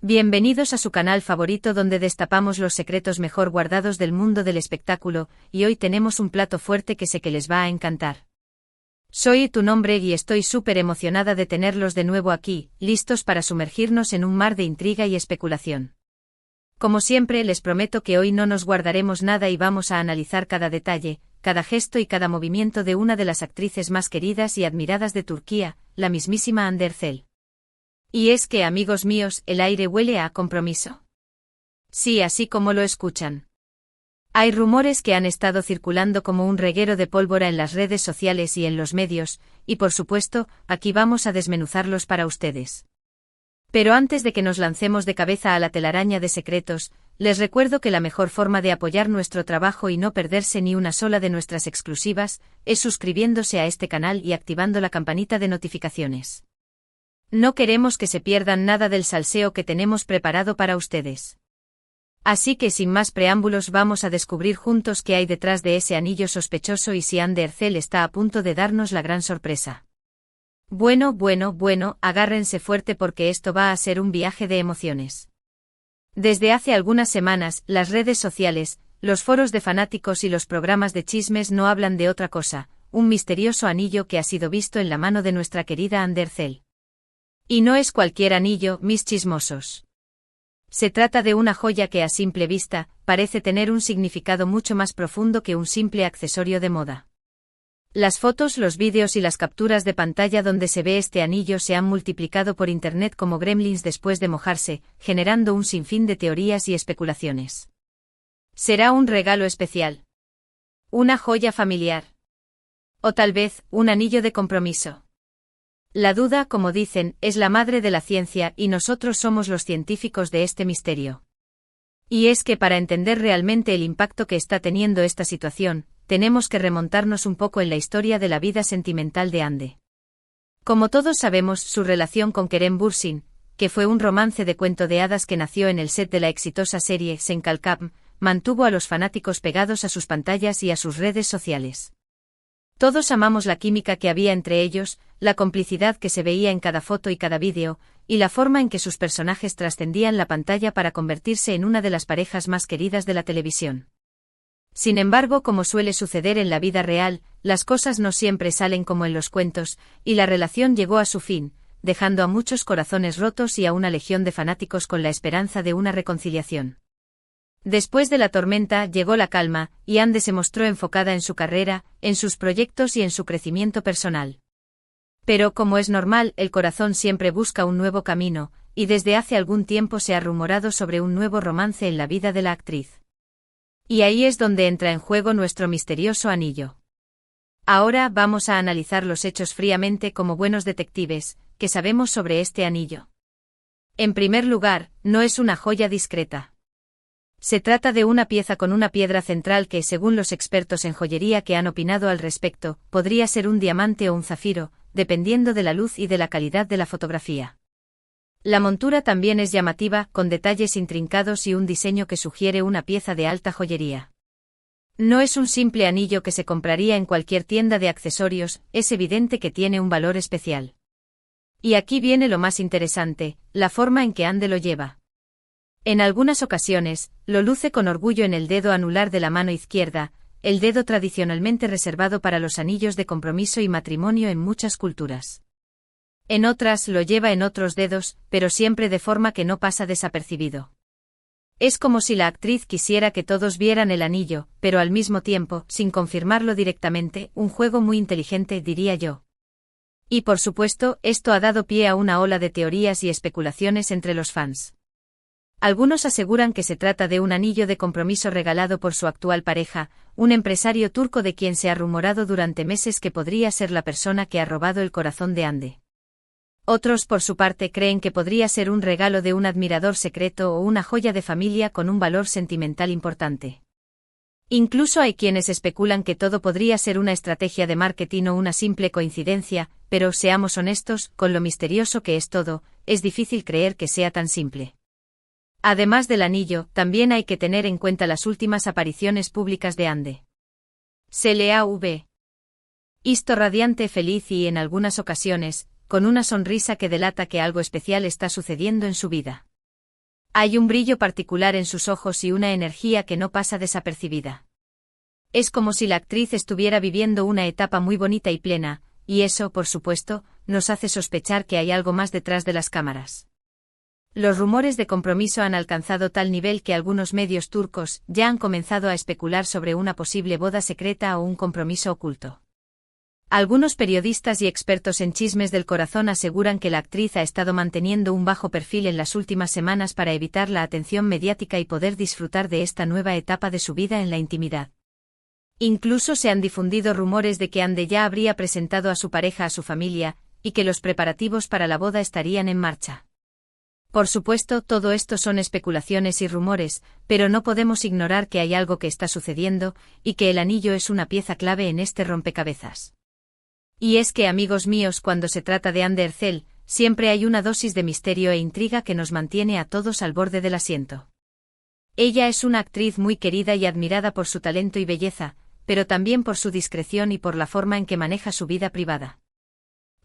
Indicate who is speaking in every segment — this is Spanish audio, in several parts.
Speaker 1: Bienvenidos a su canal favorito donde destapamos los secretos mejor guardados del mundo del espectáculo, y hoy tenemos un plato fuerte que sé que les va a encantar. Soy tu nombre y estoy súper emocionada de tenerlos de nuevo aquí, listos para sumergirnos en un mar de intriga y especulación. Como siempre les prometo que hoy no nos guardaremos nada y vamos a analizar cada detalle, cada gesto y cada movimiento de una de las actrices más queridas y admiradas de Turquía, la mismísima Hande Erçel. Y es que, amigos míos, el aire huele a compromiso. Sí, así como lo escuchan. Hay rumores que han estado circulando como un reguero de pólvora en las redes sociales y en los medios, y por supuesto, aquí vamos a desmenuzarlos para ustedes. Pero antes de que nos lancemos de cabeza a la telaraña de secretos, les recuerdo que la mejor forma de apoyar nuestro trabajo y no perderse ni una sola de nuestras exclusivas, es suscribiéndose a este canal y activando la campanita de notificaciones. No queremos que se pierdan nada del salseo que tenemos preparado para ustedes. Así que sin más preámbulos vamos a descubrir juntos qué hay detrás de ese anillo sospechoso y si Hande Erçel está a punto de darnos la gran sorpresa. Bueno, agárrense fuerte porque esto va a ser un viaje de emociones. Desde hace algunas semanas, las redes sociales, los foros de fanáticos y los programas de chismes no hablan de otra cosa, un misterioso anillo que ha sido visto en la mano de nuestra querida Hande Erçel. Y no es cualquier anillo, mis chismosos. Se trata de una joya que a simple vista, parece tener un significado mucho más profundo que un simple accesorio de moda. Las fotos, los vídeos y las capturas de pantalla donde se ve este anillo se han multiplicado por internet como gremlins después de mojarse, generando un sinfín de teorías y especulaciones. ¿Será un regalo especial? ¿Una joya familiar? ¿O tal vez, un anillo de compromiso? La duda, como dicen, es la madre de la ciencia y nosotros somos los científicos de este misterio. Y es que para entender realmente el impacto que está teniendo esta situación, tenemos que remontarnos un poco en la historia de la vida sentimental de Hande. Como todos sabemos, su relación con Kerem Bürsin, que fue un romance de cuento de hadas que nació en el set de la exitosa serie Sen Kalkam, mantuvo a los fanáticos pegados a sus pantallas y a sus redes sociales. Todos amamos la química que había entre ellos, la complicidad que se veía en cada foto y cada vídeo, y la forma en que sus personajes trascendían la pantalla para convertirse en una de las parejas más queridas de la televisión. Sin embargo, como suele suceder en la vida real, las cosas no siempre salen como en los cuentos, y la relación llegó a su fin, dejando a muchos corazones rotos y a una legión de fanáticos con la esperanza de una reconciliación. Después de la tormenta llegó la calma, y Hande se mostró enfocada en su carrera, en sus proyectos y en su crecimiento personal. Pero como es normal, el corazón siempre busca un nuevo camino, y desde hace algún tiempo se ha rumorado sobre un nuevo romance en la vida de la actriz. Y ahí es donde entra en juego nuestro misterioso anillo. Ahora vamos a analizar los hechos fríamente como buenos detectives, que sabemos sobre este anillo. En primer lugar, no es una joya discreta. Se trata de una pieza con una piedra central que, según los expertos en joyería que han opinado al respecto, podría ser un diamante o un zafiro, dependiendo de la luz y de la calidad de la fotografía. La montura también es llamativa, con detalles intrincados y un diseño que sugiere una pieza de alta joyería. No es un simple anillo que se compraría en cualquier tienda de accesorios, es evidente que tiene un valor especial. Y aquí viene lo más interesante, la forma en que Hande lo lleva. En algunas ocasiones, lo luce con orgullo en el dedo anular de la mano izquierda, el dedo tradicionalmente reservado para los anillos de compromiso y matrimonio en muchas culturas. En otras lo lleva en otros dedos, pero siempre de forma que no pasa desapercibido. Es como si la actriz quisiera que todos vieran el anillo, pero al mismo tiempo, sin confirmarlo directamente, un juego muy inteligente, diría yo. Y por supuesto, esto ha dado pie a una ola de teorías y especulaciones entre los fans. Algunos aseguran que se trata de un anillo de compromiso regalado por su actual pareja, un empresario turco de quien se ha rumorado durante meses que podría ser la persona que ha robado el corazón de Hande. Otros, por su parte, creen que podría ser un regalo de un admirador secreto o una joya de familia con un valor sentimental importante. Incluso hay quienes especulan que todo podría ser una estrategia de marketing o una simple coincidencia, pero seamos honestos, con lo misterioso que es todo, es difícil creer que sea tan simple. Además del anillo, también hay que tener en cuenta las últimas apariciones públicas de Hande. Se le ha visto radiante, feliz y, en algunas ocasiones, con una sonrisa que delata que algo especial está sucediendo en su vida. Hay un brillo particular en sus ojos y una energía que no pasa desapercibida. Es como si la actriz estuviera viviendo una etapa muy bonita y plena, y eso, por supuesto, nos hace sospechar que hay algo más detrás de las cámaras. Los rumores de compromiso han alcanzado tal nivel que algunos medios turcos ya han comenzado a especular sobre una posible boda secreta o un compromiso oculto. Algunos periodistas y expertos en chismes del corazón aseguran que la actriz ha estado manteniendo un bajo perfil en las últimas semanas para evitar la atención mediática y poder disfrutar de esta nueva etapa de su vida en la intimidad. Incluso se han difundido rumores de que Hande ya habría presentado a su pareja a su familia, y que los preparativos para la boda estarían en marcha. Por supuesto, todo esto son especulaciones y rumores, pero no podemos ignorar que hay algo que está sucediendo, y que el anillo es una pieza clave en este rompecabezas. Y es que, amigos míos, cuando se trata de Hande Erçel, siempre hay una dosis de misterio e intriga que nos mantiene a todos al borde del asiento. Ella es una actriz muy querida y admirada por su talento y belleza, pero también por su discreción y por la forma en que maneja su vida privada.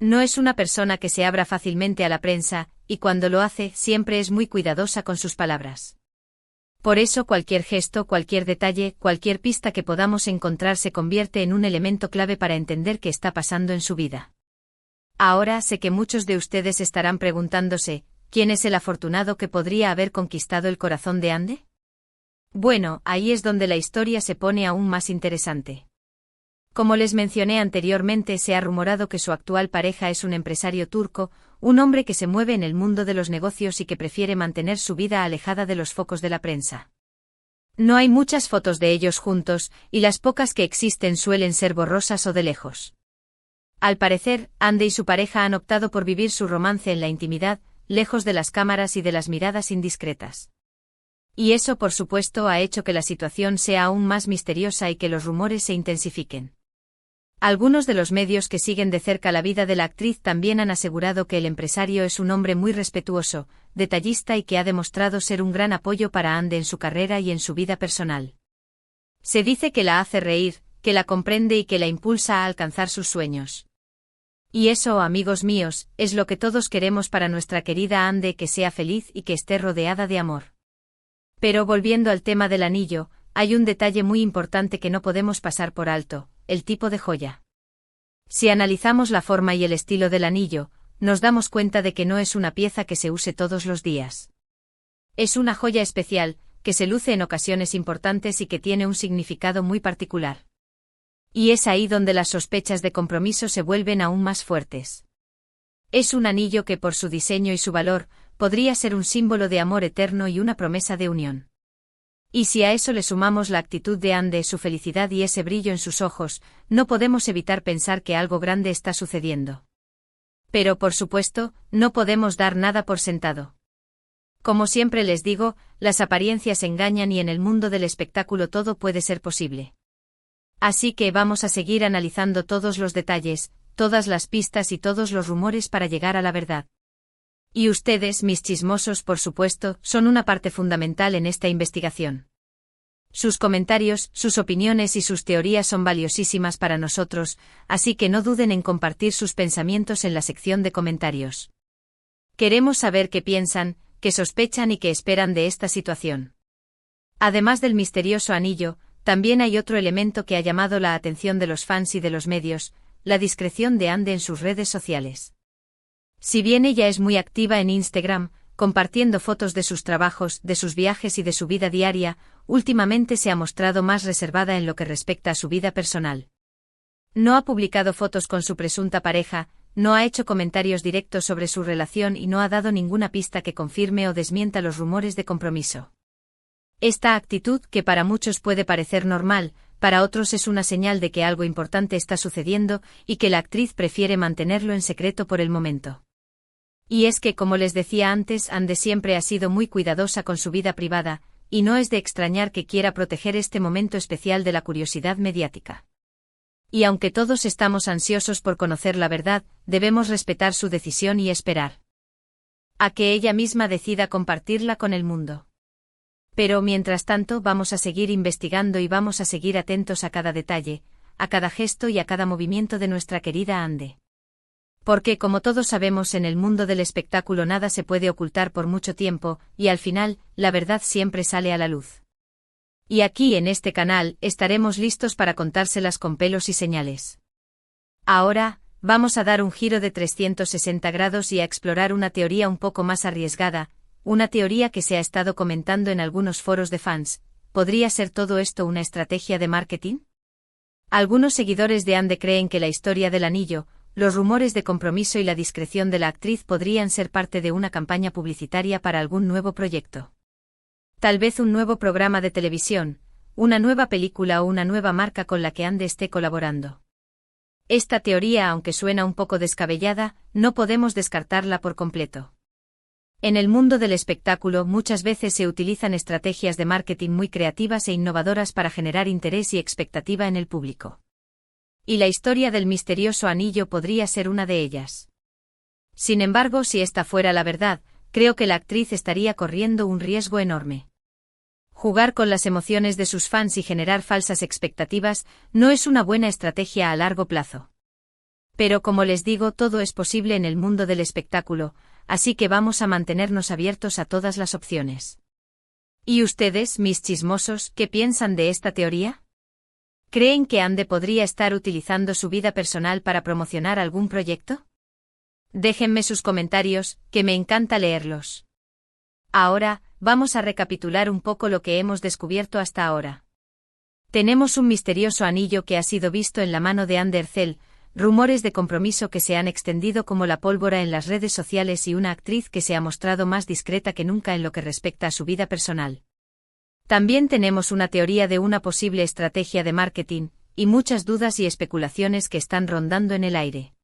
Speaker 1: No es una persona que se abra fácilmente a la prensa, y cuando lo hace, siempre es muy cuidadosa con sus palabras. Por eso cualquier gesto, cualquier detalle, cualquier pista que podamos encontrar se convierte en un elemento clave para entender qué está pasando en su vida. Ahora sé que muchos de ustedes estarán preguntándose, ¿quién es el afortunado que podría haber conquistado el corazón de Hande? Bueno, ahí es donde la historia se pone aún más interesante. Como les mencioné anteriormente, se ha rumorado que su actual pareja es un empresario turco, un hombre que se mueve en el mundo de los negocios y que prefiere mantener su vida alejada de los focos de la prensa. No hay muchas fotos de ellos juntos, y las pocas que existen suelen ser borrosas o de lejos. Al parecer, Hande y su pareja han optado por vivir su romance en la intimidad, lejos de las cámaras y de las miradas indiscretas. Y eso, por supuesto, ha hecho que la situación sea aún más misteriosa y que los rumores se intensifiquen. Algunos de los medios que siguen de cerca la vida de la actriz también han asegurado que el empresario es un hombre muy respetuoso, detallista y que ha demostrado ser un gran apoyo para Hande en su carrera y en su vida personal. Se dice que la hace reír, que la comprende y que la impulsa a alcanzar sus sueños. Y eso, amigos míos, es lo que todos queremos para nuestra querida Hande, que sea feliz y que esté rodeada de amor. Pero volviendo al tema del anillo, hay un detalle muy importante que no podemos pasar por alto: el tipo de joya. Si analizamos la forma y el estilo del anillo, nos damos cuenta de que no es una pieza que se use todos los días. Es una joya especial, que se luce en ocasiones importantes y que tiene un significado muy particular. Y es ahí donde las sospechas de compromiso se vuelven aún más fuertes. Es un anillo que, por su diseño y su valor, podría ser un símbolo de amor eterno y una promesa de unión. Y si a eso le sumamos la actitud de Hande, su felicidad y ese brillo en sus ojos, no podemos evitar pensar que algo grande está sucediendo. Pero por supuesto, no podemos dar nada por sentado. Como siempre les digo, las apariencias engañan y en el mundo del espectáculo todo puede ser posible. Así que vamos a seguir analizando todos los detalles, todas las pistas y todos los rumores para llegar a la verdad. Y ustedes, mis chismosos, por supuesto, son una parte fundamental en esta investigación. Sus comentarios, sus opiniones y sus teorías son valiosísimas para nosotros, así que no duden en compartir sus pensamientos en la sección de comentarios. Queremos saber qué piensan, qué sospechan y qué esperan de esta situación. Además del misterioso anillo, también hay otro elemento que ha llamado la atención de los fans y de los medios: la discreción de Hande en sus redes sociales. Si bien ella es muy activa en Instagram, compartiendo fotos de sus trabajos, de sus viajes y de su vida diaria, últimamente se ha mostrado más reservada en lo que respecta a su vida personal. No ha publicado fotos con su presunta pareja, no ha hecho comentarios directos sobre su relación y no ha dado ninguna pista que confirme o desmienta los rumores de compromiso. Esta actitud, que para muchos puede parecer normal, para otros es una señal de que algo importante está sucediendo y que la actriz prefiere mantenerlo en secreto por el momento. Y es que, como les decía antes, Hande siempre ha sido muy cuidadosa con su vida privada, y no es de extrañar que quiera proteger este momento especial de la curiosidad mediática. Y aunque todos estamos ansiosos por conocer la verdad, debemos respetar su decisión y esperar a que ella misma decida compartirla con el mundo. Pero mientras tanto vamos a seguir investigando y vamos a seguir atentos a cada detalle, a cada gesto y a cada movimiento de nuestra querida Hande. Porque como todos sabemos en el mundo del espectáculo nada se puede ocultar por mucho tiempo, y al final, la verdad siempre sale a la luz. Y aquí en este canal estaremos listos para contárselas con pelos y señales. Ahora, vamos a dar un giro de 360 grados y a explorar una teoría un poco más arriesgada, una teoría que se ha estado comentando en algunos foros de fans. ¿Podría ser todo esto una estrategia de marketing? Algunos seguidores de Ande creen que la historia del anillo, los rumores de compromiso y la discreción de la actriz podrían ser parte de una campaña publicitaria para algún nuevo proyecto. Tal vez un nuevo programa de televisión, una nueva película o una nueva marca con la que Ande esté colaborando. Esta teoría, aunque suena un poco descabellada, no podemos descartarla por completo. En el mundo del espectáculo muchas veces se utilizan estrategias de marketing muy creativas e innovadoras para generar interés y expectativa en el público. Y la historia del misterioso anillo podría ser una de ellas. Sin embargo, si esta fuera la verdad, creo que la actriz estaría corriendo un riesgo enorme. Jugar con las emociones de sus fans y generar falsas expectativas no es una buena estrategia a largo plazo. Pero como les digo, todo es posible en el mundo del espectáculo, así que vamos a mantenernos abiertos a todas las opciones. ¿Y ustedes, mis chismosos, qué piensan de esta teoría? ¿Creen que Ande podría estar utilizando su vida personal para promocionar algún proyecto? Déjenme sus comentarios, que me encanta leerlos. Ahora, vamos a recapitular un poco lo que hemos descubierto hasta ahora. Tenemos un misterioso anillo que ha sido visto en la mano de Ande Ercel, rumores de compromiso que se han extendido como la pólvora en las redes sociales y una actriz que se ha mostrado más discreta que nunca en lo que respecta a su vida personal. También tenemos una teoría de una posible estrategia de marketing, y muchas dudas y especulaciones que están rondando en el aire.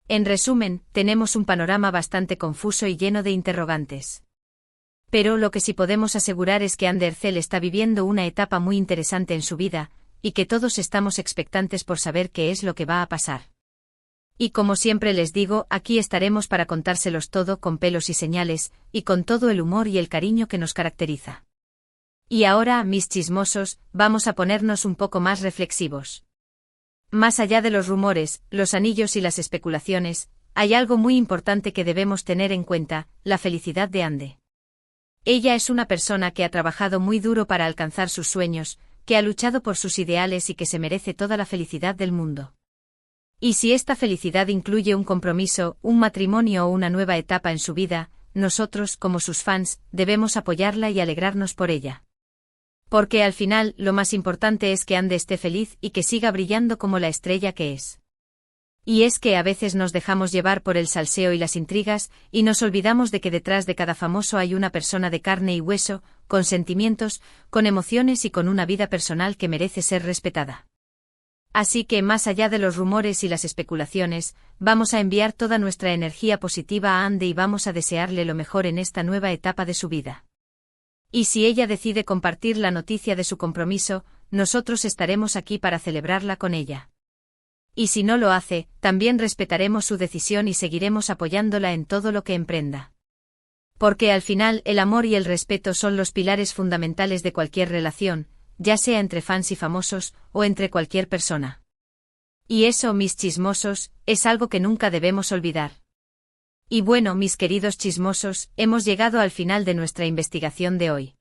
Speaker 1: En resumen, tenemos un panorama bastante confuso y lleno de interrogantes. Pero lo que sí podemos asegurar es que Ande Ercel está viviendo una etapa muy interesante en su vida, y que todos estamos expectantes por saber qué es lo que va a pasar. Y como siempre les digo, aquí estaremos para contárselos todo con pelos y señales, y con todo el humor y el cariño que nos caracteriza. Y ahora, mis chismosos, vamos a ponernos un poco más reflexivos. Más allá de los rumores, los anillos y las especulaciones, hay algo muy importante que debemos tener en cuenta: la felicidad de Ande. Ella es una persona que ha trabajado muy duro para alcanzar sus sueños, que ha luchado por sus ideales y que se merece toda la felicidad del mundo. Y si esta felicidad incluye un compromiso, un matrimonio o una nueva etapa en su vida, nosotros, como sus fans, debemos apoyarla y alegrarnos por ella. Porque al final, lo más importante es que Ande esté feliz y que siga brillando como la estrella que es. Y es que a veces nos dejamos llevar por el salseo y las intrigas, y nos olvidamos de que detrás de cada famoso hay una persona de carne y hueso, con sentimientos, con emociones y con una vida personal que merece ser respetada. Así que, más allá de los rumores y las especulaciones, vamos a enviar toda nuestra energía positiva a Ande y vamos a desearle lo mejor en esta nueva etapa de su vida. Y si ella decide compartir la noticia de su compromiso, nosotros estaremos aquí para celebrarla con ella. Y si no lo hace, también respetaremos su decisión y seguiremos apoyándola en todo lo que emprenda. Porque al final el amor y el respeto son los pilares fundamentales de cualquier relación, ya sea entre fans y famosos, o entre cualquier persona. Y eso, mis chismosos, es algo que nunca debemos olvidar. Y bueno, mis queridos chismosos, hemos llegado al final de nuestra investigación de hoy.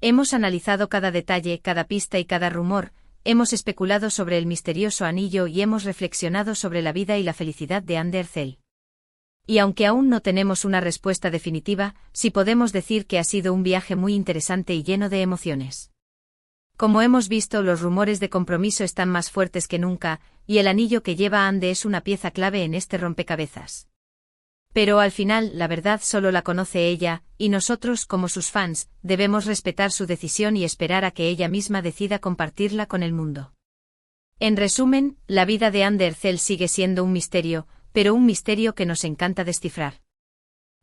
Speaker 1: Hemos analizado cada detalle, cada pista y cada rumor, hemos especulado sobre el misterioso anillo y hemos reflexionado sobre la vida y la felicidad de Ande Ercel. Y aunque aún no tenemos una respuesta definitiva, sí podemos decir que ha sido un viaje muy interesante y lleno de emociones. Como hemos visto, los rumores de compromiso están más fuertes que nunca, y el anillo que lleva Ande es una pieza clave en este rompecabezas. Pero al final, la verdad solo la conoce ella, y nosotros, como sus fans, debemos respetar su decisión y esperar a que ella misma decida compartirla con el mundo. En resumen, la vida de Ande Ercel sigue siendo un misterio, pero un misterio que nos encanta descifrar.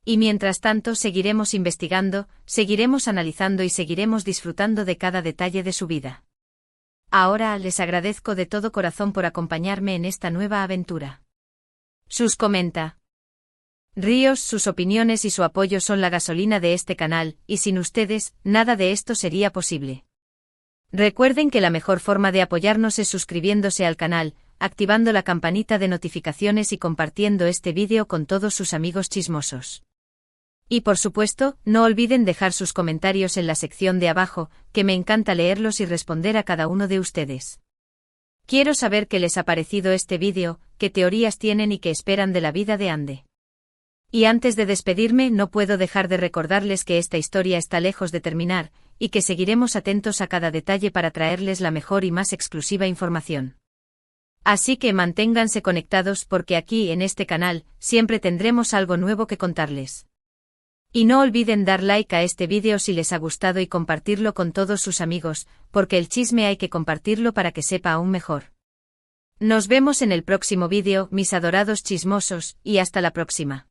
Speaker 1: Y mientras tanto seguiremos investigando, seguiremos analizando y seguiremos disfrutando de cada detalle de su vida. Ahora les agradezco de todo corazón por acompañarme en esta nueva aventura. Sus comenta. Ríos, sus opiniones y su apoyo son la gasolina de este canal, y sin ustedes, nada de esto sería posible. Recuerden que la mejor forma de apoyarnos es suscribiéndose al canal, activando la campanita de notificaciones y compartiendo este vídeo con todos sus amigos chismosos. Y por supuesto, no olviden dejar sus comentarios en la sección de abajo, que me encanta leerlos y responder a cada uno de ustedes. Quiero saber qué les ha parecido este vídeo, qué teorías tienen y qué esperan de la vida de Ande. Y antes de despedirme no puedo dejar de recordarles que esta historia está lejos de terminar, y que seguiremos atentos a cada detalle para traerles la mejor y más exclusiva información. Así que manténganse conectados porque aquí en este canal, siempre tendremos algo nuevo que contarles. Y no olviden dar like a este vídeo si les ha gustado y compartirlo con todos sus amigos, porque el chisme hay que compartirlo para que sepa aún mejor. Nos vemos en el próximo vídeo, mis adorados chismosos, y hasta la próxima.